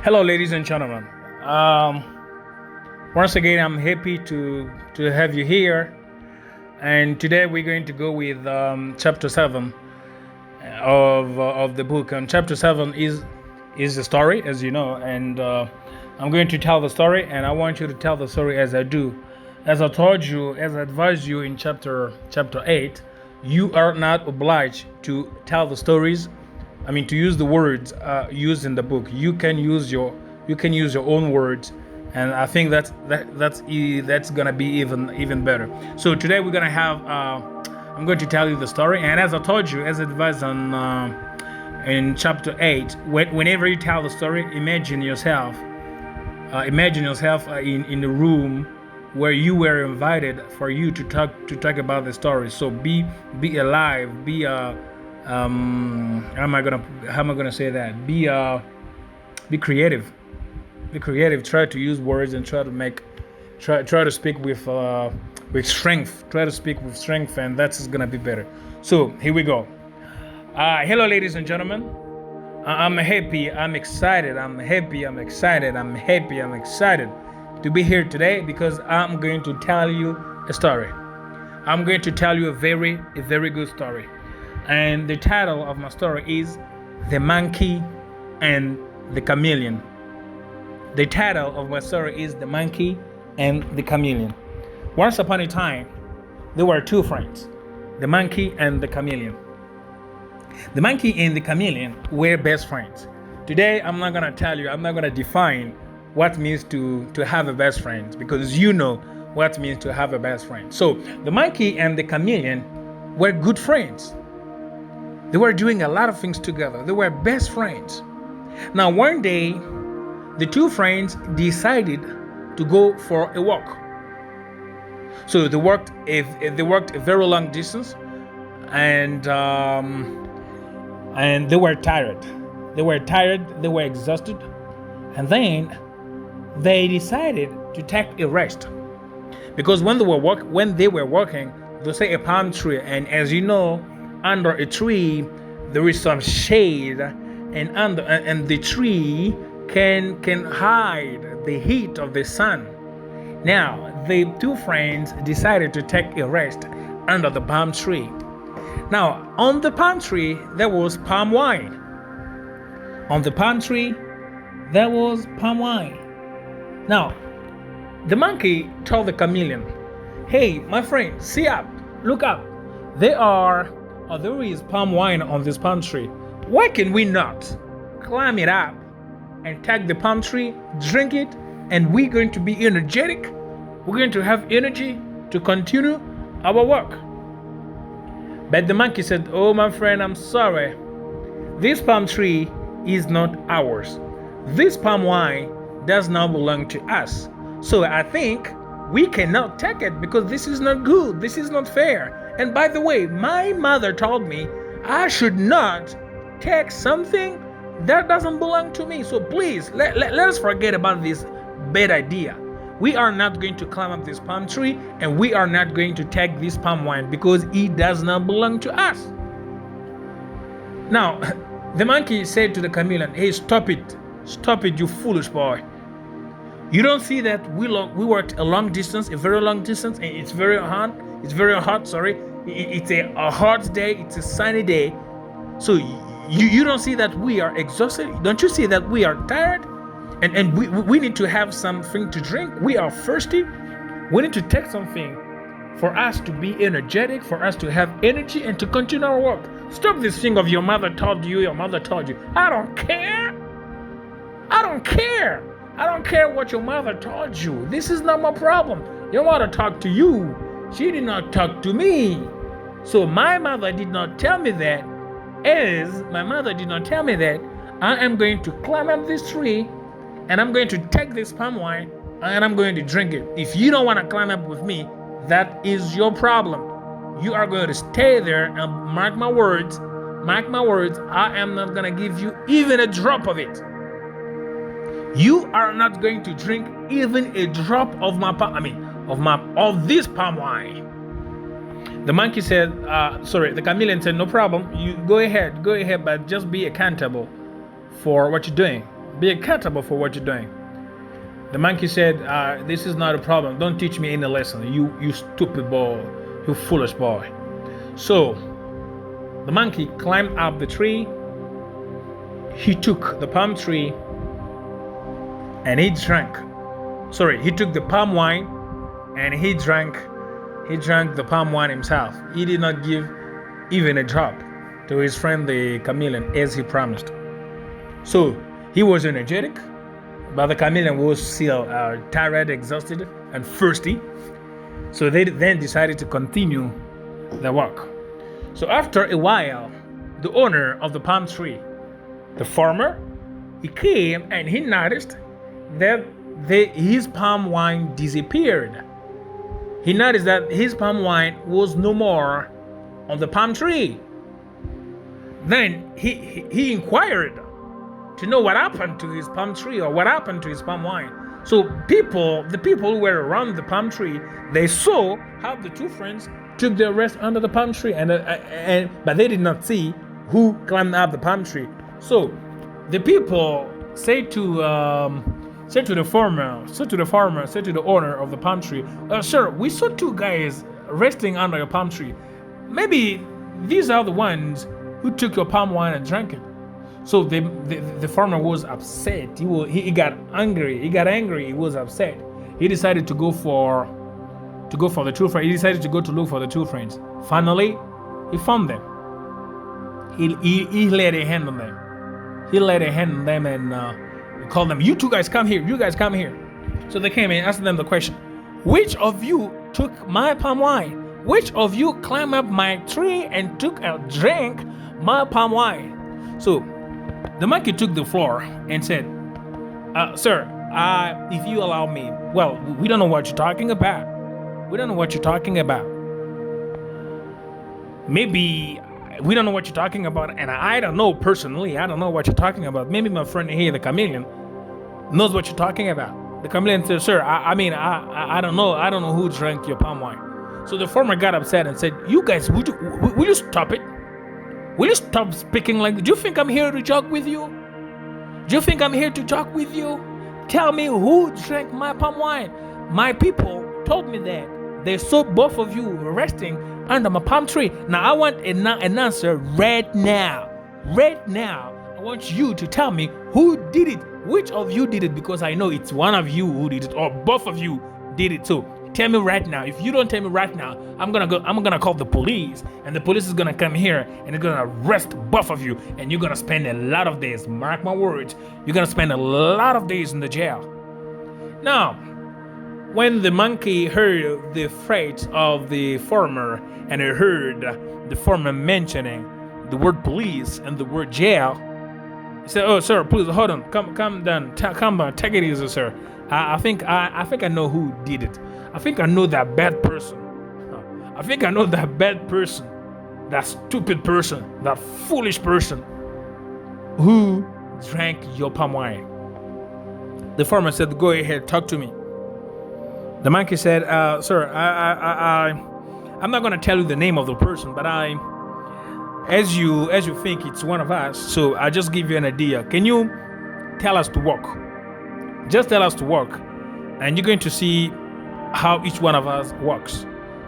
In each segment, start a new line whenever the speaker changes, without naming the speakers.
Hello, ladies and gentlemen. Um, Once again, I'm happy to have you here. And today we're going to go with chapter 7 of the book. And chapter 7 is the story, as you know. And I'm going to tell the story, and I want you to tell the story as I do. As I told you, as I advised you in chapter 8, you are not obliged to tell the stories. To use the words used in the book. You can use your own words, and I think that's gonna be even better. So today we're gonna have. I'm going to tell you the story, and as I told you, as advised on in chapter 8, whenever you tell the story, imagine yourself in the room where you were invited for you to talk about the story. So be alive, be how am I gonna say that? Be creative. Be creative. Try to use words and try to speak with strength. Try to speak with strength, and that's gonna be better. So here we go. Hello, ladies and gentlemen. I'm happy. I'm excited. I'm happy. I'm excited. I'm happy. I'm excited to be here today because I'm going to tell you a story. I'm going to tell you a very good story. And the title of my story is The Monkey and the Chameleon. The title of my story is The Monkey and the Chameleon. Once upon a time, there were two friends, the monkey and the chameleon. The monkey and the chameleon were best friends. Today, I'm not going to define what it means to have a best friend, because you know what it means to have a best friend. So, the monkey and the chameleon were good friends. They were doing a lot of things together. They were best friends. Now, one day, the two friends decided to go for a walk. So they walked a very long distance, and they were tired. They were exhausted, and then they decided to take a rest. Because when they were walking, they saw a palm tree, and as you know, under a tree there is some shade, and the tree can hide the heat of the sun. Now the two friends decided to take a rest under the palm tree. Now on the palm tree there was palm wine. On the palm tree there was palm wine. Now the monkey told the chameleon, "Hey, my friend, see up, look up. There is palm wine on this palm tree. Why can we not climb it up and take the palm tree, drink it, and we're going to be energetic? We're going to have energy to continue our work." But the monkey said, "Oh, my friend, I'm sorry. This palm tree is not ours. This palm wine does not belong to us. So I think we cannot take it because this is not good. This is not fair. And by the way, my mother told me I should not take something that doesn't belong to me. So please, let us forget about this bad idea. We are not going to climb up this palm tree, and we are not going to take this palm wine because it does not belong to us." Now, the monkey said to the chameleon, "Hey, stop it, you foolish boy. You don't see that we worked a very long distance, and it's very hot. It's a hot day. It's a sunny day. So you don't see that we are exhausted? Don't you see that we are tired? And we need to have something to drink. We are thirsty. We need to take something for us to be energetic, for us to have energy and to continue our work. Stop this thing of your mother told you. I don't care. I don't care what your mother told you. This is not my problem. Your mother talked to you. She did not talk to me. So my mother did not tell me that. As my mother did not tell me that, I am going to climb up this tree, and I'm going to take this palm wine, and I'm going to drink it. If you don't want to climb up with me, that is your problem. You are going to stay there, and mark my words, I am not going to give you even a drop of it. You are not going to drink even a drop of of this palm wine." The monkey said, the chameleon said, "No problem. You go ahead, but just be accountable for what you're doing. Be accountable for what you're doing. The monkey said, this is not a problem. Don't teach me any lesson. You stupid boy. You foolish boy. So the monkey climbed up the tree. He took the palm tree and he drank. He took the palm wine and he drank the palm wine himself. He did not give even a drop to his friend the chameleon as he promised. So he was energetic, but the chameleon was still tired, exhausted, and thirsty. So they then decided to continue the walk. So after a while, the owner of the palm tree, the farmer, he came and he noticed that his palm wine disappeared. He noticed that his palm wine was no more on the palm tree. Then he inquired to know what happened to his palm tree or what happened to his palm wine. So the people who were around the palm tree, they saw how the two friends took their rest under the palm tree, but they did not see who climbed up the palm tree. So the people said to the owner of the palm tree, sir, we saw two guys resting under a palm tree. Maybe these are the ones who took your palm wine and drank it. So the farmer was upset. He got angry. He was upset. He decided to go for the two friends. He decided to go to look for the two friends. Finally, he found them. He laid a hand on them. And called them. You two guys come here. You guys come here. So they came and asked them the question: which of you took my palm wine? Which of you climbed up my tree and took a drink my palm wine? So the monkey took the floor and said, sir, if you allow me, well, we don't know what you're talking about. Maybe we don't know what you're talking about, and I don't know personally. I don't know what you're talking about. Maybe my friend here, the chameleon, knows what you're talking about. The chameleon said, sir, I don't know. I don't know who drank your palm wine. So the farmer got upset and said, you guys, will you stop it? Will you stop speaking like that? Do you think I'm here to joke with you? Tell me who drank my palm wine. My people told me that they saw both of you resting under my palm tree. Now I want an answer right now. I want you to tell me who did it. Which of you did it? Because I know it's one of you who did it, or both of you did it too. Tell me right now. If you don't tell me right now, I'm gonna call the police, and the police is gonna come here and they're gonna arrest both of you, and you're gonna spend a lot of days. Mark my words, you're gonna spend a lot of days in the jail. Now, when the monkey heard the threats of the farmer and he heard the farmer mentioning the word police and the word jail, he said, "Oh, sir, please hold on. Come down. Come on. Take it easy, sir. I think I know who did it. I think I know that bad person. That stupid person, that foolish person who drank your palm wine." The farmer said, "Go ahead, talk to me." The monkey said, "Sir, I'm not going to tell you the name of the person, but as you think it's one of us, so I'll just give you an idea. Can you tell us to walk? Just tell us to walk, and you're going to see how each one of us walks.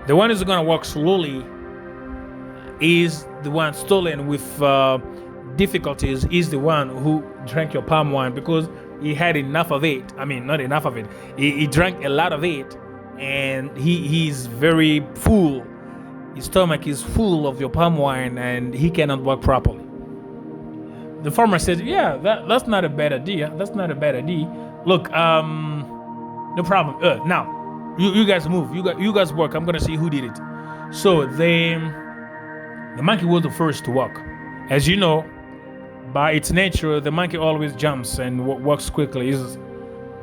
The one who's going to walk slowly is the one stolen with difficulties, is the one who drank your palm wine because he had enough of it. I mean, not enough of it. He drank a lot of it, and he's very full. His stomach is full of your palm wine, and he cannot walk properly." The farmer said, "Yeah, that's not a bad idea. Look, no problem. Now, you guys move. You guys work. I'm gonna see who did it." So the monkey was the first to walk. As you know, by its nature, the monkey always jumps and walks quickly.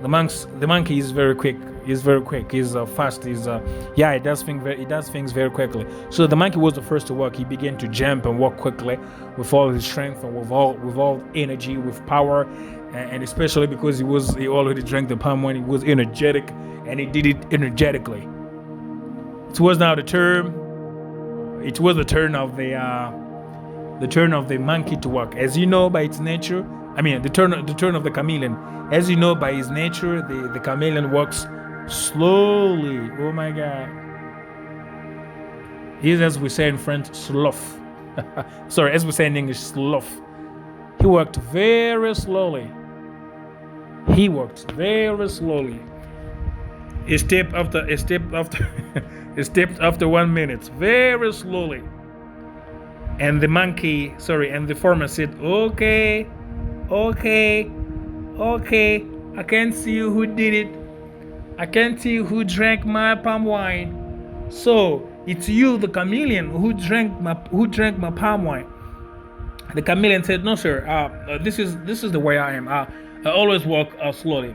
The monkey is very quick. He's fast. He does things very quickly. So the monkey was the first to walk. He began to jump and walk quickly with all his strength and with all energy, with power, and especially because he already drank the palm wine. He was energetic, and he did it energetically. It was the turn of the monkey to walk. As you know, by its nature, I mean, the turn of the chameleon. As you know, by his nature, the chameleon walks slowly. Oh my God. He's, as we say in French, sloth. Sorry, as we say in English, sloth. He walked very slowly. He walked very slowly. He stepped after he stepped after 1 minute, very slowly. And the monkey, and the farmer said, okay, I can't see who did it. I can't see who drank my palm wine. So it's you, the chameleon, who drank my palm wine. The chameleon said, no, sir. This is the way I am. I always walk slowly.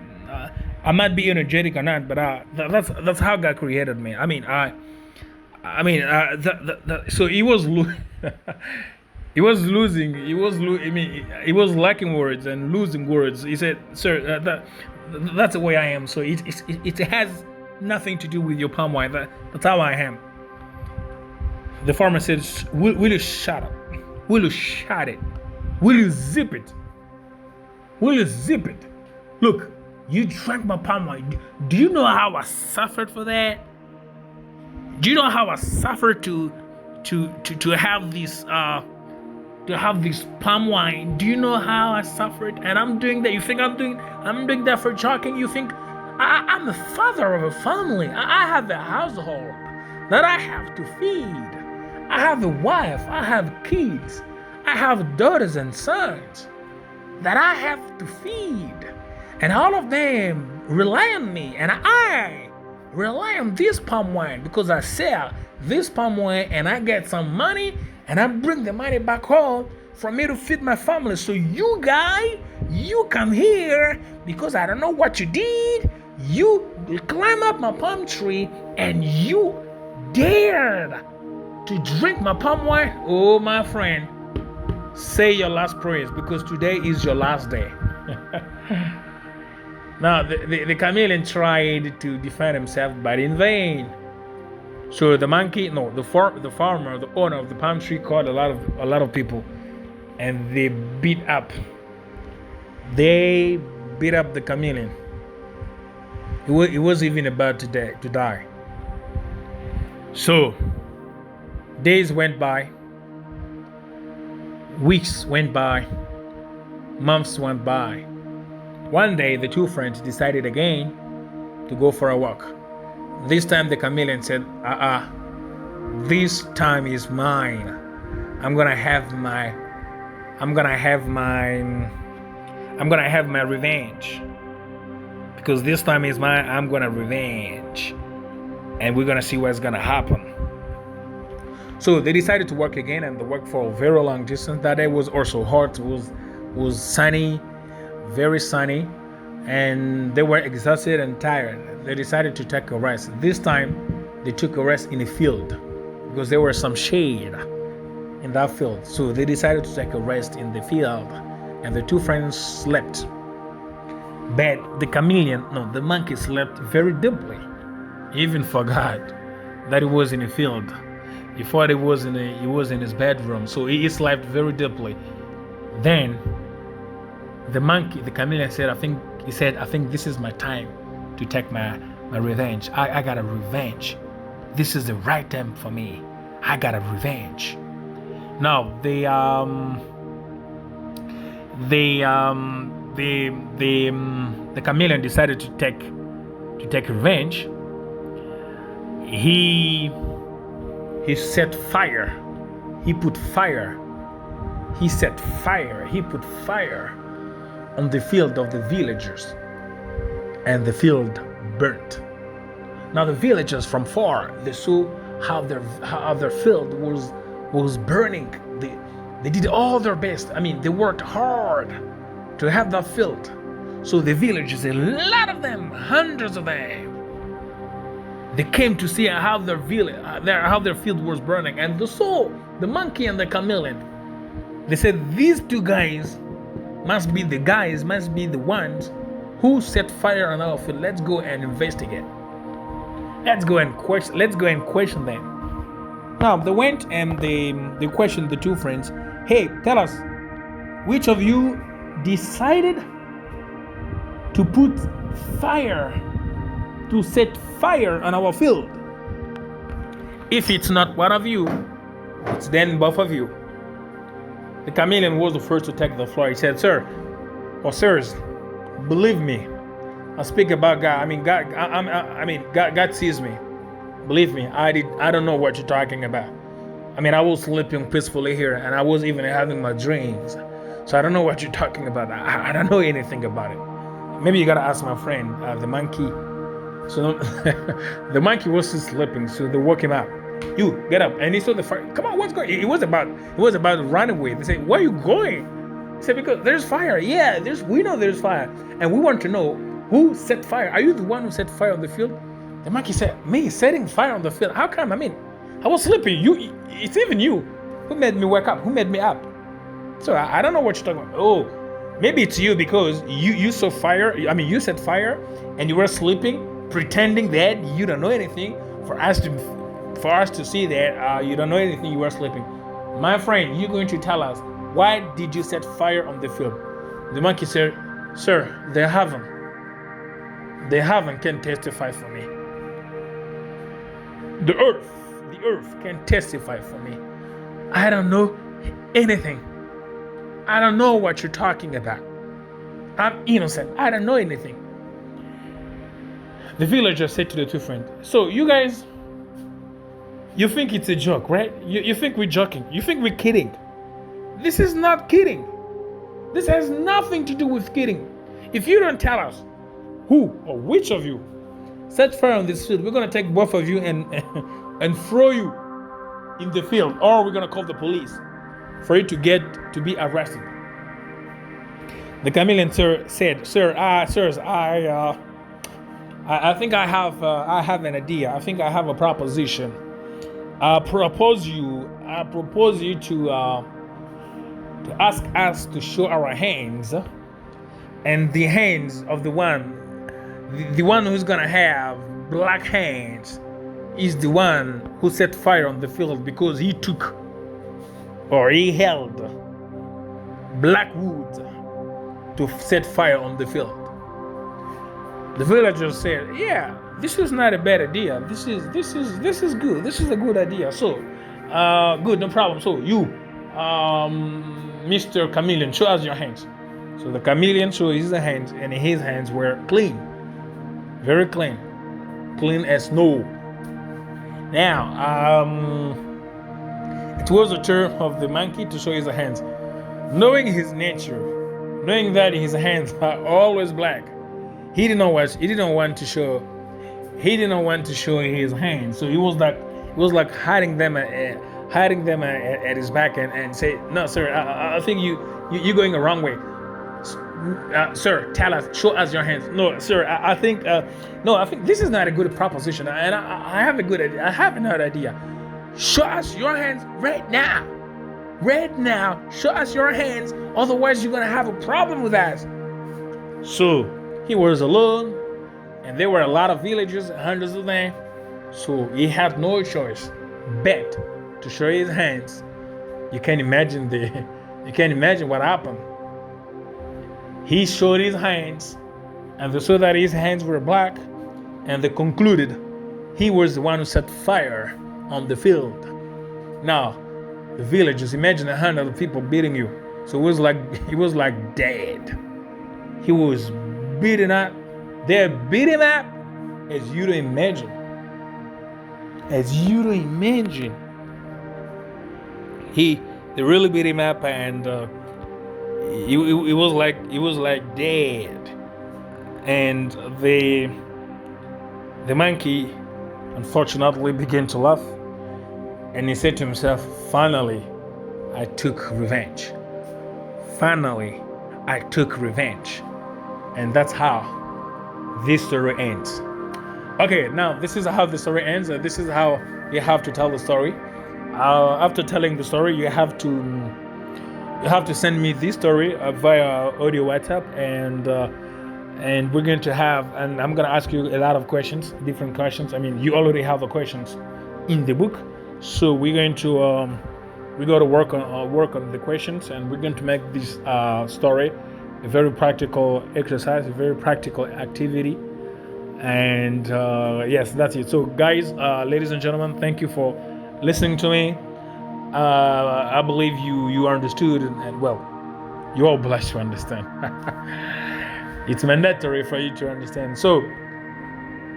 I might be energetic or not, but that's how God created me. So he was he was losing. He was lacking words and losing words. He said, sir, that's the way I am. So it has nothing to do with your palm wine. That's how I am. The farmer said, will you shut up? Will you shut it? Will you zip it? Will you zip it? Look, you drank my palm wine. Do you know how I suffered for that? Do you know how I suffered to have this palm wine? Do you know how I suffered? And I'm doing that. You think I'm doing that for joking? You think I'm the father of a family? I have a household that I have to feed. I have a wife, I have kids, I have daughters and sons that I have to feed. And all of them rely on me. And I rely on this palm wine because I sell this palm wine and I get some money and I bring the money back home for me to feed my family. So you guy, you come here because I don't know what you did. You climb up my palm tree and you dared to drink my palm wine. Oh, my friend, say your last prayers because today is your last day. Now, the chameleon tried to defend himself, but in vain. So the farmer, the owner of the palm tree, called a lot of people, and they beat up the chameleon. He was even about to die. So days went by, weeks went by, months went by. One day, the two friends decided again to go for a walk. This time, the chameleon said, this time is mine. I'm gonna have my revenge. Because this time is mine, I'm gonna revenge. And we're gonna see what's gonna happen. So they decided to work again, and they worked for a very long distance. That day was also hot. It was sunny, very sunny, and they were exhausted and tired. They decided to take a rest. This time, they took a rest in a field because there was some shade in that field. So they decided to take a rest in the field, and the two friends slept. But the monkey slept very deeply. He even forgot that he was in a field. He thought he was in his bedroom, so he slept very deeply. Then the chameleon said, I think this is my time to take my revenge. I got a revenge. This is the right time for me. I got a revenge. Now the chameleon decided to take revenge. He set fire. He put fire. He set fire. He put fire on the field of the villagers, and the field burnt. Now the villagers from far, they saw how their field was burning. They did all their best. They worked hard to have that field. So the villagers, a lot of them, hundreds of them, they came to see how their field was burning, and they saw the monkey and the chameleon. They said, these two guys must be the ones who set fire on our field. Let's go and investigate. Let's go and question them. Now they went and they questioned the two friends. Hey, tell us, which of you decided to put fire, to set fire on our field. If it's not one of you, it's then both of you. The chameleon was the first to take the floor. He said, "Sir, or sirs, believe me. I speak about God. God sees me. Believe me, I don't know what you're talking about. I was sleeping peacefully here, and I was even having my dreams. So I don't know what you're talking about. I don't know anything about it. Maybe you gotta ask my friend, the monkey." So the monkey was still sleeping, so they woke him up. "You get up," and he saw the fire. "Come on, what's going?" It was about to run away. They said, "Where are you going?" He said, "Because there's fire." "Yeah, we know there's fire, and we want to know who set fire. Are you the one who set fire on the field?" The monkey said, "Me setting fire on the field? How come? I was sleeping. It's even you who made me wake up. Who made me up? So I don't know what you're talking about." "Oh, maybe it's you because you saw fire. You set fire, and you were sleeping, pretending that you don't know anything for us to see that you don't know anything. You were sleeping. My friend, you're going to tell us, why did you set fire on the field?" The monkey said, "Sir, the heaven can testify for me. The earth can testify for me. I don't know anything. I don't know what you're talking about. I'm innocent. I don't know anything." The villager said to the two friends, "So you guys, you think it's a joke, right? You think we're joking. You think we're kidding. This is not kidding. This has nothing to do with kidding. If you don't tell us who or which of you set fire on this field, we're going to take both of you and throw you in the field, or we're going to call the police for you to be arrested." The chameleon said, "Sirs, I think I have an idea. I think I have a proposition. I propose you to ask us to show our hands, and the hands of the one who's gonna have black hands is the one who set fire on the field, because he held black wood to set fire on the field." The villagers said, "Yeah, this is not a bad idea. This is good. This is a good idea. So, good, no problem. So you, Mr. Chameleon, show us your hands." So the chameleon showed his hands, and his hands were clean, very clean as snow. Now, it was the turn of the monkey to show his hands. Knowing his nature, knowing that his hands are always black, he didn't want to show his hands. So he was like hiding them at his back and say, "No, sir, I think you're going the wrong way. Sir, tell us, show us your hands." "No, sir, I think this is not a good proposition, and I have a good idea. I have another idea. Show us your hands right now. Show us your hands. Otherwise, you're gonna have a problem with us." So he was alone, and there were a lot of villagers, hundreds of them. So he had no choice but to show his hands. You can't imagine what happened. He showed his hands, and they saw that his hands were black, and they concluded he was the one who set fire on the field. Now, the villagers, imagine 100 people beating you. So he was like dead. He was beaten up. They beat him up as you don't imagine. They really beat him up, and he was like dead. And the monkey unfortunately began to laugh, and he said to himself, "Finally, I took revenge. And that's how this story ends. Okay, now this is how the story ends. This is how you have to tell the story. After telling the story, you have to send me this story via audio WhatsApp, and we're going to and I'm going to ask you a lot of questions, different questions. You already have the questions in the book, so we're going to work on the questions, and we're going to make this story a very practical exercise, a very practical activity. And yes, that's it. So guys, ladies and gentlemen, thank you for listening to me. I believe you understood, and well, you're all blessed to understand. It's mandatory for you to understand. So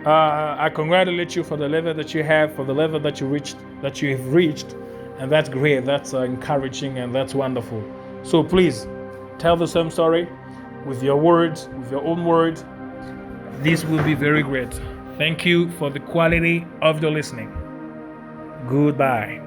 I congratulate you for the level that you have, for the level that you have reached, and that's great. That's encouraging, and that's wonderful. So please tell the same story with your words, with your own words. This will be very great. Thank you for the quality of the listening. Goodbye.